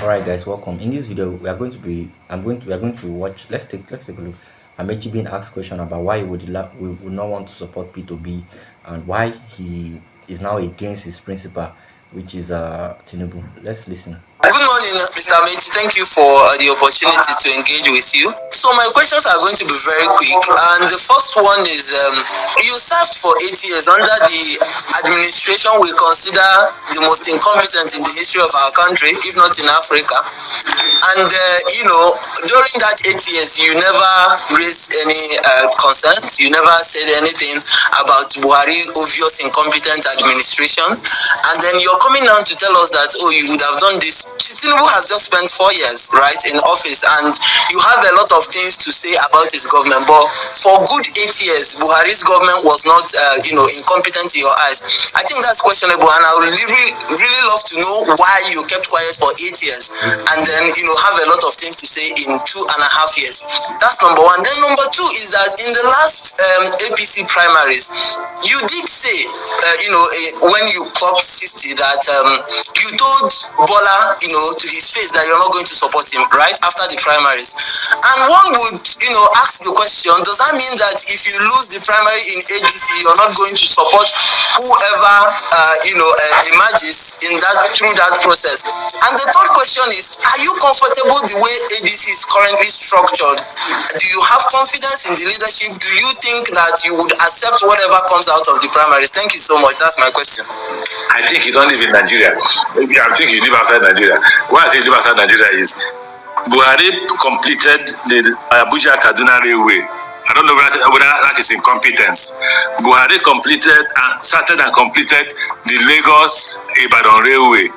All right, guys, welcome. In this video, we are going to watch. Let's take a look. Amechi being asked question about why we would not want to support P2B and why he is now against his principal, which is Tinubu. Let's listen. Good morning, Mr. Amechi. Thank you for the opportunity to engage with you. So my questions are going to be very quick. And the first one is, you served for 8 years under the administration we consider the most incompetent in the history of our country, if not in Africa. And, during that 8 years, you never raised any concerns. You never said anything about Buhari's obvious incompetent administration. And then you're coming down to tell us that, oh, you would have done this. Tinubu has just spent 4 years, right, in office, and you have a lot of things to say about his government. But for good 8 years, Buhari's government was not, incompetent in your eyes. I think that's questionable, and I would really love to know why you kept quiet for 8 years, and then have a lot of things to say in 2.5 years. That's number one. Then number two is that in the last APC primaries, you did say, when you clocked 60, that you told Bola, to his face that you're not going to support him, right, after the primaries. And one would, ask the question, does that mean that if you lose the primary in ADC, you're not going to support whoever, emerges through that process? And the third question is, are you comfortable the way ADC is currently structured? Do you have confidence in the leadership? Do you think that you would accept whatever comes out of the primaries? Thank you so much. That's my question. I think he don't live in Nigeria. I think he live outside Nigeria. Why I say live outside Nigeria is Buhari completed the Abuja Kaduna Railway. I don't know whether that is incompetence. Buhari started and completed the Lagos Ibadan Railway.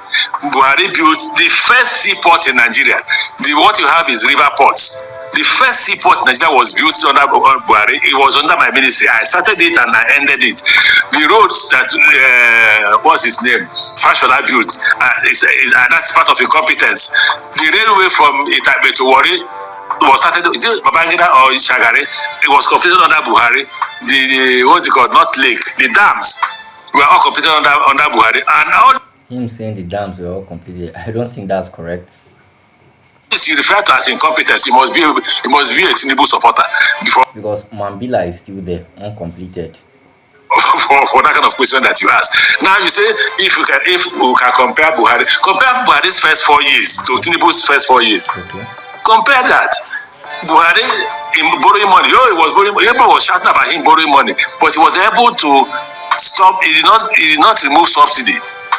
Buhari built the first seaport in Nigeria. What you have is river ports. The first seaport in Nigeria was built under Buhari. It was under my ministry. I started it and I ended it. The roads that, what's his name? Fashola built, that's part of incompetence. The railway from Itabe to Warri was started, is it Babangida or Shagari? It was completed under Buhari. The what's it called? Not lake. The dams were all completed under Buhari. And all Him saying the dams were all completed, I don't think that's correct. You refer to as incompetence, you must be a Tinubu supporter before, because Mambila is still there, uncompleted. for that kind of question that you ask. Now you say if we can compare Buhari's first 4 years to Tinubu's first 4 years. Okay. Compare that. Buhari in borrowing money. He was borrowing money. Everybody was shouting about him borrowing money, but he was able to stop. He did not remove subsidy.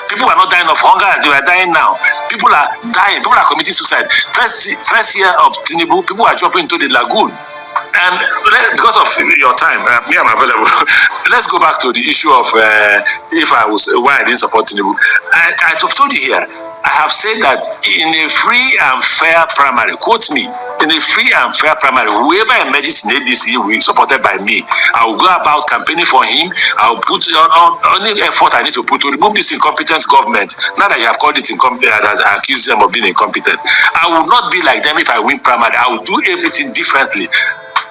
People are not dying of hunger as they were dying now. People are dying. People are committing suicide. First year of Tinubu, people are jumping into the lagoon. And because of your time, me, I'm available. Let's go back to the issue of why I didn't support Tinubu. I told you here, I have said that in a free and fair primary, quote me, in a free and fair primary, whoever emerges in ADC will be supported by me. I will go about campaigning for him. I will put on any effort I need to put to remove this incompetent government. Now that you have called it incompetent, as I accuse them of being incompetent, I will not be like them if I win primary. I will do everything differently.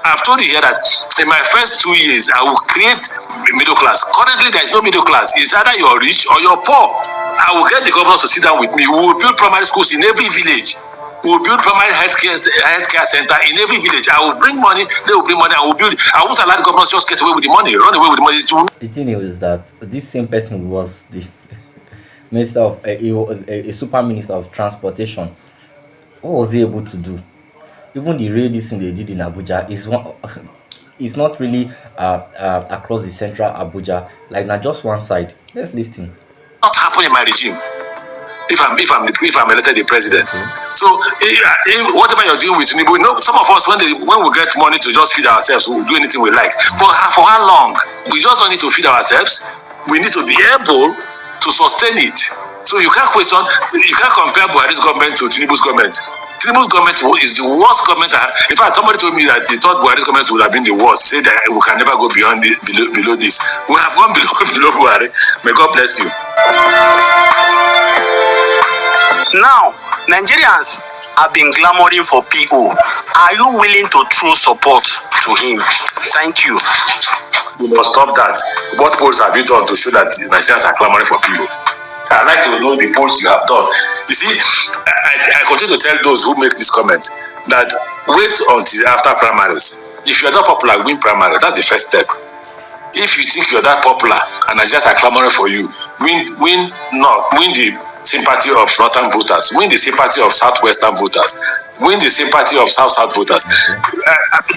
I've told you here that in my first 2 years, I will create middle class. Currently, there is no middle class. It's either you're rich or you're poor. I will get the governors to sit down with me. We will build primary schools in every village. We will build primary healthcare center in every village. I will bring money. They will bring money. I will build. I won't allow the governors just get away with the money, run away with the money. The thing is that this same person was the minister of a super minister of transportation. What was he able to do? Even the raid thing they did in Abuja is not really across the central Abuja, like not just one side. Let's listen. Not happen in my regime. If I'm elected the president. Okay. So whatever you're doing with Tinubu, some of us when we get money to just feed ourselves, we'll do anything we like. But for how long? We just don't need to feed ourselves. We need to be able to sustain it. So you can't compare Buhari's government to Tinubu's government. Tinubu's government is the worst government. In fact, somebody told me that he thought Buhari's government would have been the worst. He said that we can never go beyond below this. We have gone below Buhari. May God bless you. Now, Nigerians have been clamoring for PO. Are you willing to throw support to him? Thank you. We must stop that. What polls have you done to show that Nigerians are clamoring for PO? I'd like to know the polls you have done. You see, I continue to tell those who make these comments that wait until after primaries. If you're not popular, win primary. That's the first step. If you think you're that popular and Nigerians are clamoring for you, win the sympathy of northern voters, win the sympathy of southwestern voters, win the sympathy of south voters.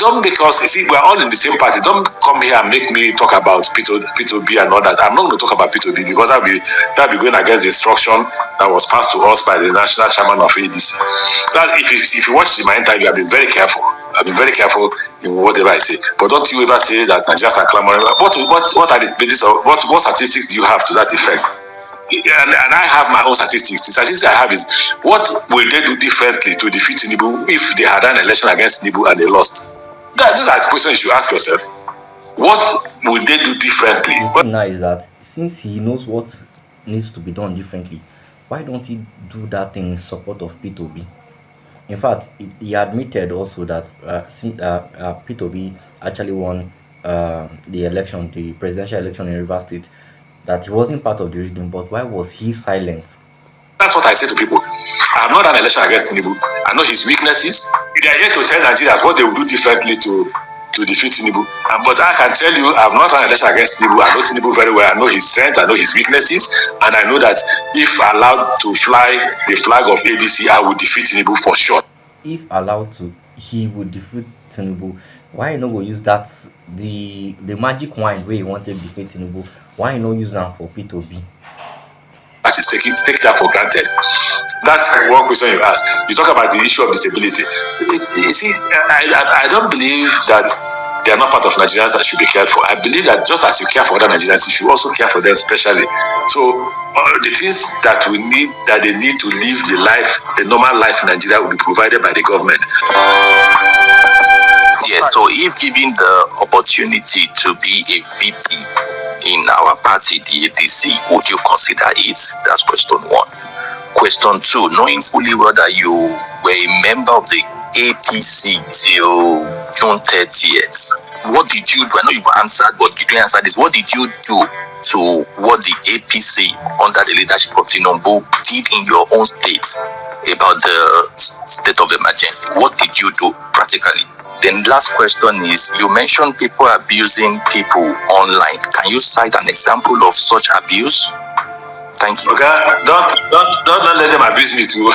Don't, because you see, we're all in the same party. Don't come here and make me talk about P2B and others. I'm not going to talk about P2B because that'll be going against the instruction that was passed to us by the national chairman of ADC. That if you watch my interview, I've been very careful. I've been very careful in whatever I say. But don't you ever say that Nigerians are clamoring. What are the basis of what statistics do you have to that effect? And I have my own statistics. The statistics I have is what will they do differently to defeat Tinubu if they had an election against Tinubu and they lost? These are the questions you should ask yourself. What will they do differently? The thing now is that since he knows what needs to be done differently, why don't he do that thing in support of P2B? In fact, he admitted also that P2B actually won the election, the presidential election in Rivers State, that he wasn't part of the rigging, but why was he silent? That's what I say to people. I have not done an election against Tinubu. I know his weaknesses. They are here to tell Nigerians what they will do differently to defeat Tinubu. But I can tell you, I have not done an election against Tinubu. I know Tinubu very well. I know his strength. I know his weaknesses. And I know that if allowed to fly the flag of ADC, I will defeat Tinubu for sure. If allowed to, he would defeat Tinubu. Why not go use that the magic wine where he wanted to defeat Tinubu? Why not use that for P2B? That is take that for granted. That's one question you asked. You talk about the issue of disability. You see, I don't believe that they are not part of Nigerians that should be cared for. I believe that just as you care for other Nigerians, you should also care for them specially. So the things that they need to live the normal life in Nigeria will be provided by the government. Yes, so if given the opportunity to be a VP in our party, the APC, would you consider it? That's question one. Question two, knowing fully well that you were a member of the APC till June 30th, what did you do? I know you've answered, but you didn't answer this. What did you do to what the APC under the leadership of Tinubu did in your own state about the state of emergency? What did you do practically? Then last question is, you mentioned people abusing people online. Can you cite an example of such abuse? Thank you. Okay, don't let them abuse me too.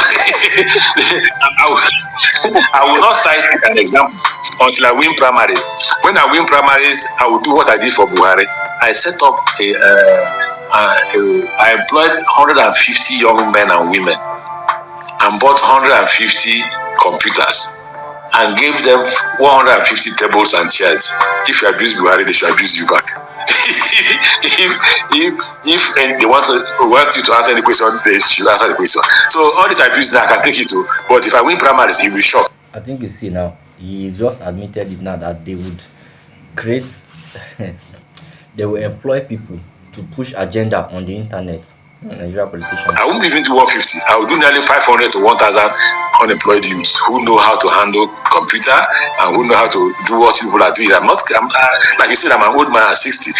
I will not cite an example until I win primaries. When I win primaries, I will do what I did for Buhari. I set up I employed 150 young men and women and bought 150 computers and gave them 150 tables and chairs. If you abuse Buhari, they should abuse you back. if they want you to answer the question, they should answer the question. So all this abuse now I can take it to, but if I win primaries, it will be short. I think you see now, he just admitted it now that they would create, they will employ people to push agenda on the internet. Nigerian politicians. I won't even do 150. I will do nearly 500 to 1,000 unemployed youths who know how to handle computer and who know how to do what people are doing. I'm like you said, I'm an old man at 60.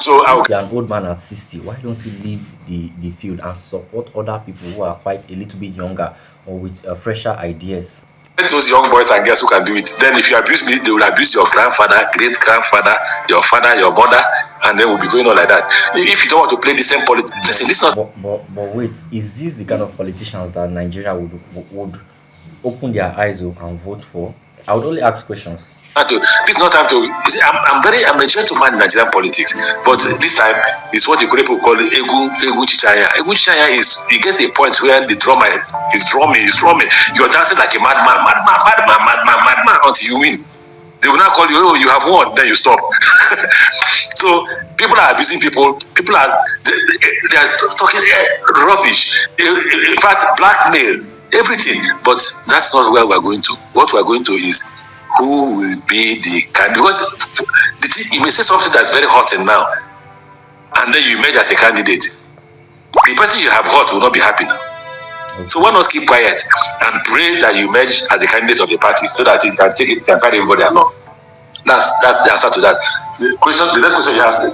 So you're an old man at 60. Why don't you leave the field and support other people who are quite a little bit younger or with fresher ideas? Those young boys and girls who can do it. Then if you abuse me, they will abuse your grandfather, great grandfather, your father, your mother, and then we'll be going on like that. If you don't want to play the same politics, listen, this is not. But wait, is this the kind of politicians that Nigeria would open their eyes and vote for? I would only ask questions. This is not time to. I'm a gentleman in Nigerian politics, but this time is what the people call egu chichaya. Egu chichaya is it gets a point where the drummer is drumming. You're dancing like a madman until you win. They will not call you. Oh, you have won. Then you stop. So people are abusing people. People are they are talking rubbish. In fact, blackmail, everything. But that's not where we're going to. What we're going to is who will be the candidate, because you may say something that's very hot and now, and then you emerge as a candidate. The person you have hot will not be happy now. Okay. So why not keep quiet and pray that you emerge as a candidate of the party so that it can carry everybody along. That's the answer to that. The next question you asked,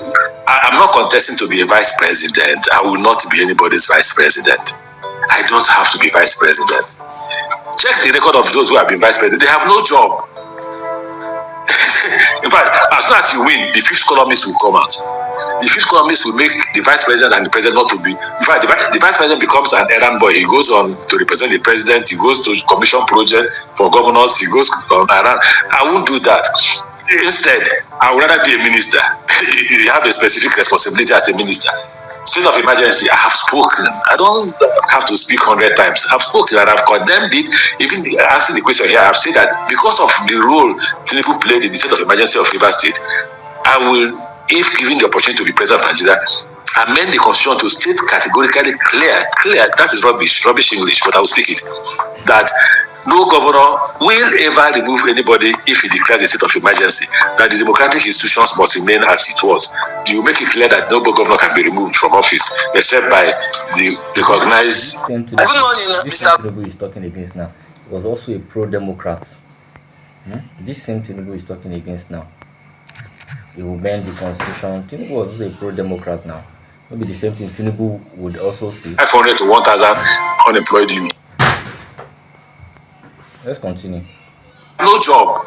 I'm not contesting to be a vice president. I will not be anybody's vice president. I don't have to be vice president. Check the record of those who have been vice president. They have no job. In fact, as soon as you win, the fifth columnist will come out. The fifth columnist will make the vice president and the president not to be. In fact, the vice president becomes an errand boy. He goes on to represent the president. He goes to commission project for governors. He goes on around. I won't do that. Instead, I would rather be a minister. You have a specific responsibility as a minister. State of emergency, I have spoken. I don't have to speak 100 times. I've spoken and I've condemned it. Even answering the question here, I've said that because of the role Tinubu played in the state of emergency of Rivers State, I will, if given the opportunity to be president of Nigeria, amend the constitution to state categorically clear, that is rubbish English, but I will speak it, that no governor will ever remove anybody if he declares a state of emergency, that the democratic institutions must remain as it was. You make it clear that no governor can be removed from office except by the recognized. Good morning, This Mr. same Tinubu is talking against now was also a pro-democrat. This same Tinubu is talking against now. He will bend the constitution. Tinubu was also a pro-democrat now. Maybe the same thing Tinubu would also say. 500 to 1,000 unemployed youth. Let's continue. No job.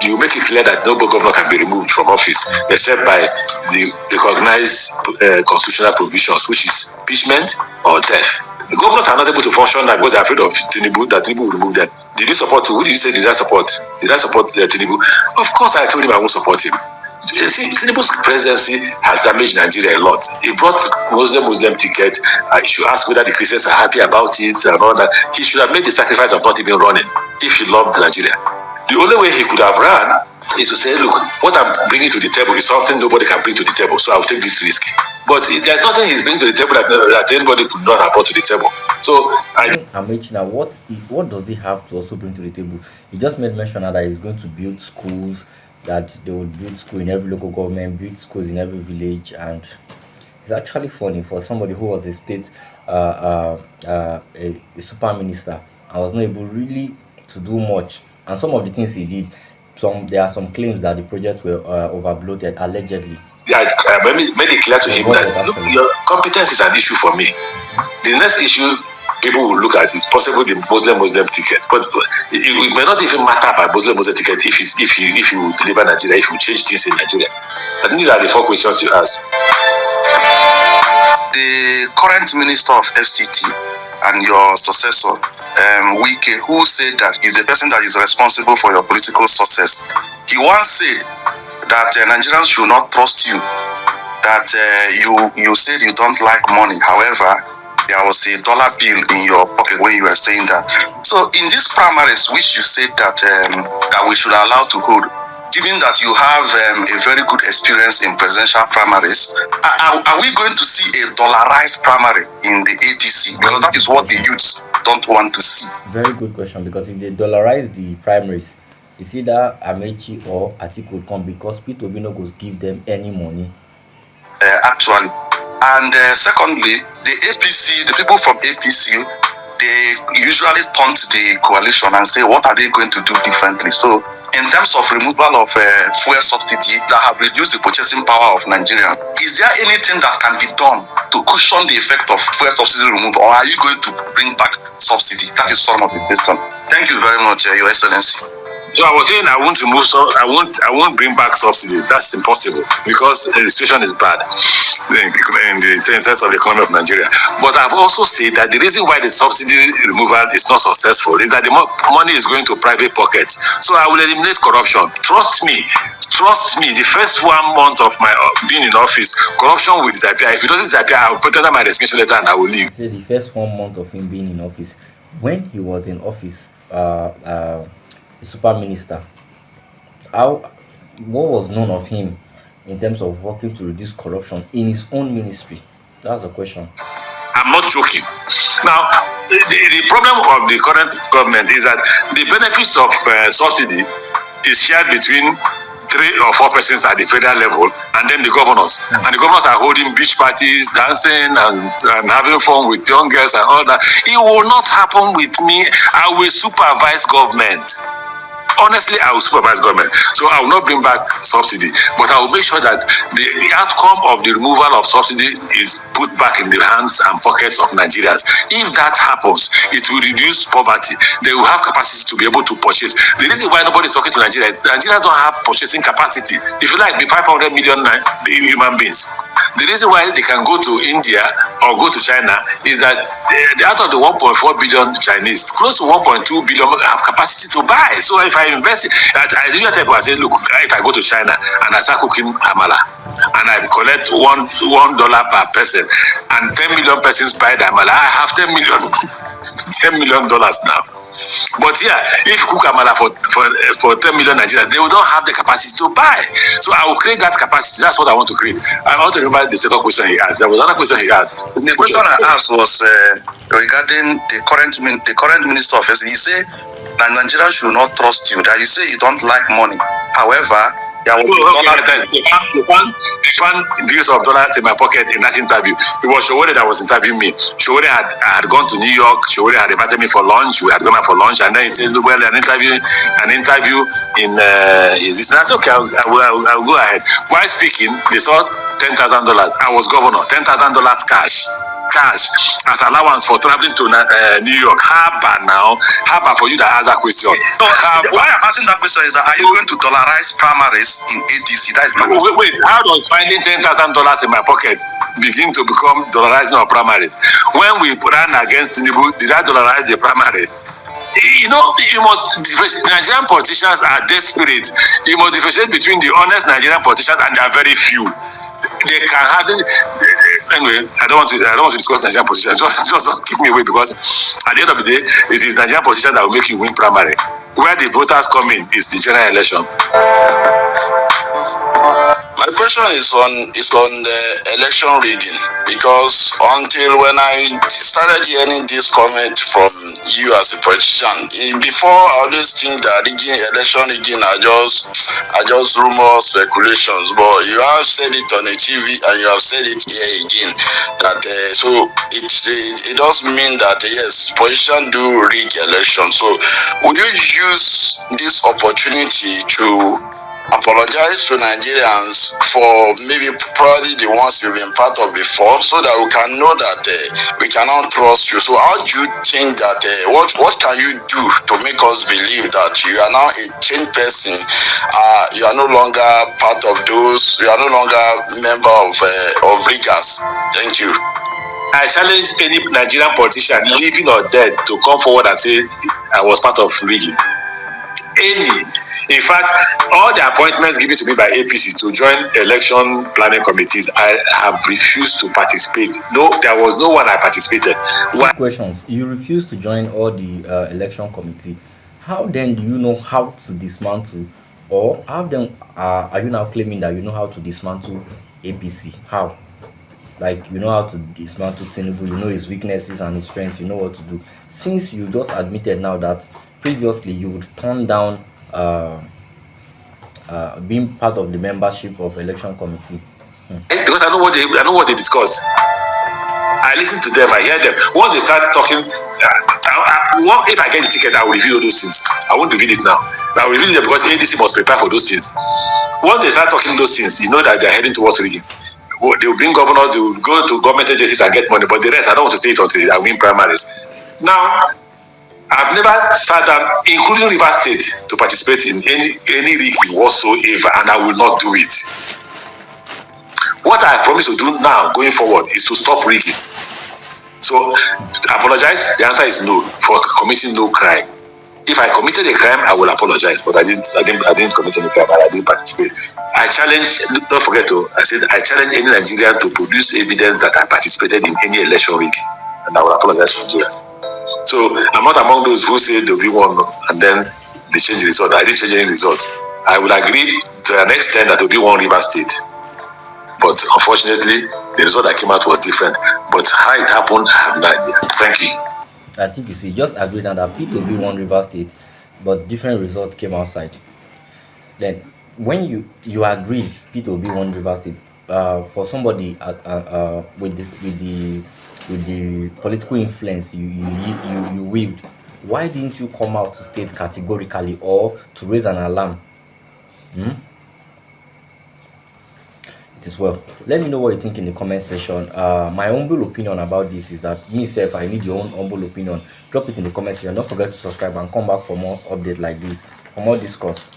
You make it clear that no governor can be removed from office except by the recognized constitutional provisions, which is impeachment or death. The governors are not able to function because they're afraid of Tinubu, that Tinubu will remove them. Did you support? Who did you say did I support? Did I support Tinubu? Of course, I told him I won't support him. You see, Tinubu's presidency has damaged Nigeria a lot. He brought Muslim ticket. You should ask whether the Christians are happy about it and all that. He should have made the sacrifice of not even running if he loved Nigeria. The only way he could have run is to say, look, what I'm bringing to the table is something nobody can bring to the table, so I'll take this risk. But there's nothing he's bringing to the table that anybody could not have brought to the table. So Amechi, now what does he have to also bring to the table? He just made mention that he's going to build schools, that they would build school in every local government, build schools in every village, and it's actually funny for somebody who was a state a super minister and was not able really to do much. And some of the things he did, there are some claims that the project were overbloated allegedly. Yeah, I made it clear to him that look, your competence is an issue for me. The next issue people will look at is possibly the Muslim ticket, but it may not even matter about Muslim ticket if you deliver Nigeria, if you change things in Nigeria. I think these are the 4 questions you ask. The current minister of FCT and your successor, Wike, who said that he's the person that is responsible for your political success. He once said that Nigerians should not trust you, that you said you don't like money. However, there was a dollar bill in your pocket when you were saying that. So in these primaries, which you said that we should allow to hold, given that you have a very good experience in presidential primaries, are we going to see a dollarized primary in the ADC? Because that is what the youths don't want to see. Very good question, because if they dollarize the primaries, it's either Amechi or Atiku will come because Peter Obi no goes give them any money. Actually. And secondly, the APC, the people from APC, they usually taunt the coalition and say, what are they going to do differently? So in terms of removal of fuel subsidy that have reduced the purchasing power of Nigeria, is there anything that can be done to cushion the effect of fuel subsidy removal, or are you going to bring back subsidy? That is some of the question. Thank you very much, Your Excellency. So again, I won't remove. I won't bring back subsidy. That's impossible because the situation is bad in terms of the economy of Nigeria. But I've also said that the reason why the subsidy removal is not successful is that the money is going to private pockets. So I will eliminate corruption. Trust me. The first 1 month of my being in office, corruption will disappear. If it doesn't disappear, I will put under my resignation letter and I will leave. Say the first 1 month of him being in office, when he was in office, super minister, what was known of him in terms of working to reduce corruption in his own ministry? That's the question. I'm not joking. Now, the problem of the current government is that the benefits of subsidy is shared between 3 or 4 persons at the federal level, and then the governors. And the governors are holding beach parties, dancing and having fun with young girls and all that. It will not happen with me. I will supervise government. honestly, I will supervise government. So I will not bring back subsidy, but I will make sure that the outcome of the removal of subsidy is put back in the hands and pockets of Nigerians. If that happens, it will reduce poverty. They will have capacity to be able to purchase. The reason why nobody is talking to Nigeria is Nigerians don't have purchasing capacity. If you like, be 500 million human beings. The reason why they can go to India or go to China is that out of the 1.4 billion Chinese, close to 1.2 billion have capacity to buy. So if I invest, I really tell people, I say, look, if I go to China and I start cooking amala and I collect $1 per person and 10 million persons buy the amala, I have 10 million, $10 million now. But yeah, if you cook amala for 10 million Nigerians, they will not have the capacity to buy. So I will create that capacity. That's what I want to create. I want to remember the second question he asked. There was another question he asked. The question I asked was regarding the current minister of health. He said that Nigeria should not trust you. That you say you don't like money. However, the one billions of dollars in my pocket in that interview. It was Showore that was interviewing me. Showore had gone to New York. Showore had invited me for lunch. We had gone out for lunch, and then he said, "Well, an interview in is this?" And I said, "Okay, I'll go ahead." While speaking, they saw $10,000. I was governor. $10,000 cash as allowance for traveling to New York. How bad now? How bad for you that ask that question? So, why I'm asking that question is that are you going to dollarize primaries in ADC? That is my question. Wait, how does finding $10,000 in my pocket begin to become dollarizing of primaries? When we ran against Tinubu, did I dollarize the primary? You know, you must differentiate. Nigerian politicians are desperate. You must differentiate between the honest Nigerian politicians and there are very few. They can hardly. Anyway, I don't want to discuss Nigerian politicians. Just don't keep me away, because at the end of the day, it is Nigerian politicians that will make you win primary. Where the voters come in is the general election. My question is on the election rigging, because until when I started hearing this comment from you as a politician, before I always think that election rigging are just rumors, speculations. But you have said it on the TV and you have said it here again that so it does mean that yes, politicians do rig election. So would you use this opportunity to apologize to Nigerians for maybe probably the ones we've been part of before, so that we can know that we cannot trust you? So how do you think that what can you do to make us believe that you are now a changed person? You are no longer part of those. You are no longer member of riggers. Thank you. I challenge any Nigerian politician, living or dead, to come forward and say I was part of rigging. Any. In fact, all the appointments given to me by APC to join election planning committees, I have refused to participate. No, there was no one I participated. Two questions. You refuse to join all the election committee. How then do you know how to dismantle, or how then are you now claiming that you know how to dismantle APC? How? Like, you know how to dismantle Tinubu, you know his weaknesses and his strengths, you know what to do. Since you just admitted now that previously you would turn down being part of the membership of election committee. Because I know what they discuss. I listen to them, I hear them. Once they start talking, if I get the ticket, I will reveal those things. I won't reveal it now. I will reveal it because ADC must prepare for those things. Once they start talking those things, you know that they're heading towards rigging. They will bring governors, they will go to government agencies and get money, but the rest, I don't want to say it until I win primaries. Now, I've never sat down, including River State, to participate in any rigging whatsoever, and I will not do it. What I promise to do now, going forward, is to stop rigging. So, apologize. The answer is no, for committing no crime. If I committed a crime, I will apologize, but I didn't commit any crime, and I didn't participate. I challenge, don't forget I said I challenge any Nigerian to produce evidence that I participated in any election rigging, and I will apologize to Nigerians. So I'm not among those who say they'll be one and then they change the result. I didn't change any result. I will agree to an extent that there'll be one River State. But unfortunately, the result that came out was different. But how it happened, I have no idea. Thank you. I think you see, just agreed that P2B won River State, but different result came outside. Then, when you agreed P2B won River State, for somebody with the political influence you wield, Why didn't you come out to state categorically or to raise an alarm? It is well. Let me know what you think in the comment section. My humble opinion about this is that myself, I need your own humble opinion. Drop it in the comment section. Don't forget to subscribe and come back for more updates like this, for more discourse.